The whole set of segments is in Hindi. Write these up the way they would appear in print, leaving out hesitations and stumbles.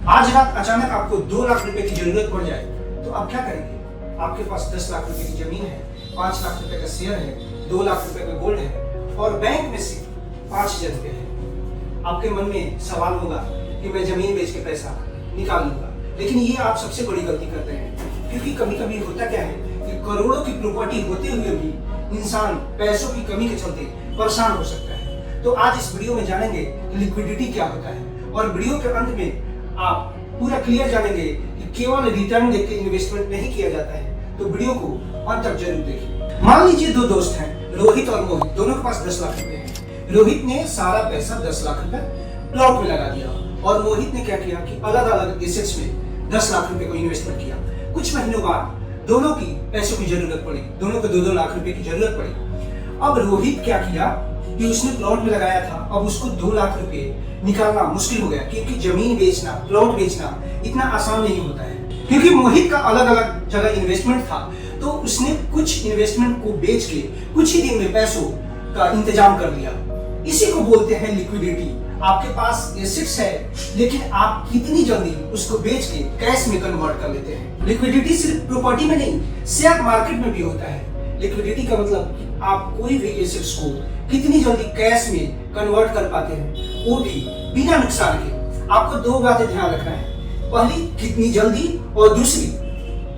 आज रात अचानक आपको 2 लाख रुपए की जरूरत पड़ जाए तो आप क्या करेंगे? आपके पास 10 लाख रुपए की जमीन है, 5 लाख रुपए का शेयर है, 2 लाख रुपए का गोल्ड है और बैंक में से 5,000 रुपए है। आपके मन में सवाल होगा कि मैं जमीन बेच के पैसा निकाल लूंगा, लेकिन ये आप सबसे बड़ी गलती करते हैं, क्योंकि कभी कभी होता क्या है कि करोड़ों की प्रॉपर्टी होते हुए भी इंसान पैसों की कमी के चलते परेशान हो सकता है। तो आज इस वीडियो में जानेंगे कि लिक्विडिटी क्या होता है और वीडियो के अंत में आप पूरा क्लियर जानेंगे कि केवल रिटर्न देख के इन्वेस्टमेंट नहीं किया जाता है। तो वीडियो को अंत तक जरूर देखिए। मान लीजिए 2 दोस्त हैं, रोहित और मोहित, दोनों के पास 10 लाख रुपए हैं। रोहित ने सारा पैसा 10 लाख रुपए प्लॉट में लगा दिया और मोहित ने क्या किया कि अलग अलग एसेट्स में 10 लाख रुपए को इन्वेस्टमेंट किया। कुछ महीनों बाद दोनों की पैसों की जरूरत पड़ी, दोनों को 2-2 लाख रुपए की जरूरत पड़ी। अब रोहित क्या किया कि उसने प्लॉट में लगाया था, अब उसको 2 लाख रुपए निकालना मुश्किल हो गया, क्योंकि जमीन बेचना, प्लॉट बेचना इतना आसान नहीं होता है। क्योंकि मोहित का अलग अलग जगह इन्वेस्टमेंट था, तो उसने कुछ इन्वेस्टमेंट को बेच के कुछ ही दिन में पैसों का इंतजाम कर लिया। इसी को बोलते हैं लिक्विडिटी। आपके पास एसेट्स है, लेकिन आप कितनी जल्दी उसको बेच के कैश में कन्वर्ट कर लेते हैं। लिक्विडिटी सिर्फ प्रॉपर्टी में नहीं, शेयर मार्केट में भी होता है। लिक्विडिटी का मतलब आप कोई भी एसेट्स को कितनी जल्दी कैश में कन्वर्ट कर पाते हैं, वो भी बिना नुकसान के। आपको 2 बातें ध्यान रखना है, पहली कितनी जल्दी और दूसरी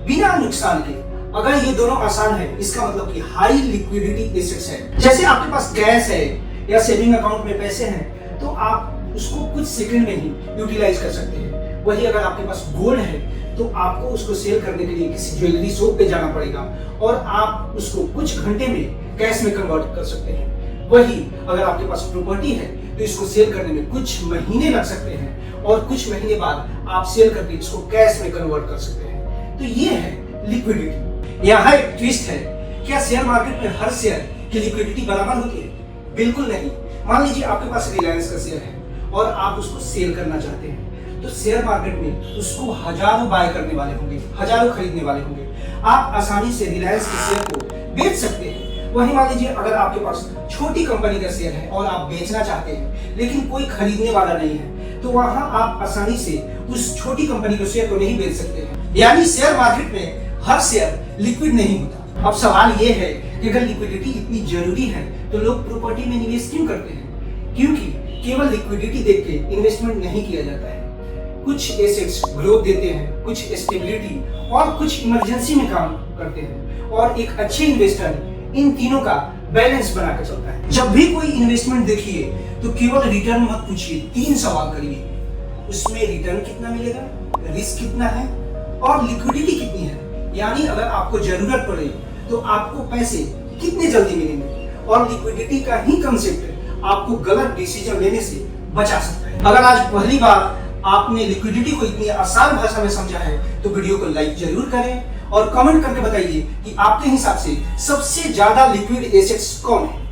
बिना नुकसान के। अगर ये दोनों आसान है, इसका मतलब कि हाई लिक्विडिटी एसेट्स है। जैसे आपके पास कैश है या सेविंग अकाउंट में पैसे हैं, तो आप उसको कुछ सेकंड में ही यूटिलाइज कर सकते हैं। वही अगर आपके पास गोल्ड है, तो आपको उसको सेल करने के लिए किसी ज्वेलरी शॉप पे जाना पड़ेगा और आप उसको कुछ घंटे में कैश में कन्वर्ट कर सकते हैं। वही अगर आपके पास प्रॉपर्टी है, तो इसको सेल करने में कुछ महीने लग सकते हैं और कुछ महीने बाद आप सेल करके इसको कैश में कन्वर्ट कर सकते हैं। तो ये है लिक्विडिटी। यहाँ एक ट्विस्ट है, क्या शेयर मार्केट में हर शेयर की लिक्विडिटी बराबर होती है? बिल्कुल नहीं। मान लीजिए आपके पास रिलायंस का शेयर है और आप उसको सेल करना चाहते हैं, तो शेयर मार्केट में उसको हजारों बाय करने वाले होंगे, हजारों खरीदने वाले होंगे। आप आसानी से रिलायंस के शेयर को बेच सकते हैं। वहीं मान लीजिए अगर आपके पास छोटी कंपनी का शेयर है और आप बेचना चाहते हैं, लेकिन कोई खरीदने वाला नहीं है, तो वहां आप आसानी से उस छोटी कंपनी के शेयर को नहीं बेच सकते हैं। यानी शेयर मार्केट में हर शेयर लिक्विड नहीं होता। अब सवाल ये है कि अगर लिक्विडिटी इतनी जरूरी है, तो लोग प्रॉपर्टी में निवेश क्यों करते हैं? क्योंकि केवल लिक्विडिटी देख के इन्वेस्टमेंट नहीं किया जाता है। कुछ एसेट्स ग्रोथ देते हैं, कुछ स्टेबिलिटी और कुछ इमरजेंसी में काम करते हैं, और एक अच्छे इन्वेस्टर इन तीनों का बैलेंस बनाकर चलता है। जब भी कोई इन्वेस्टमेंट देखिए, तो केवल रिटर्न मत पूछिए, 3 सवाल करिए। उसमें रिटर्न कितना मिलेगा, रिस्क कितना है और लिक्विडिटी कितनी है। यानी अगर आपको जरूरत पड़े तो आपको पैसे कितने जल्दी मिलेंगे, और लिक्विडिटी का ही कंसेप्ट आपको गलत डिसीजन लेने से बचा सकता है। अगर आज पहली बार आपने लिक्विडिटी को इतनी आसान भाषा में समझा है, तो वीडियो को लाइक जरूर करें और कमेंट करके बताइए कि आपके हिसाब से सबसे ज्यादा लिक्विड एसेट्स कौन है।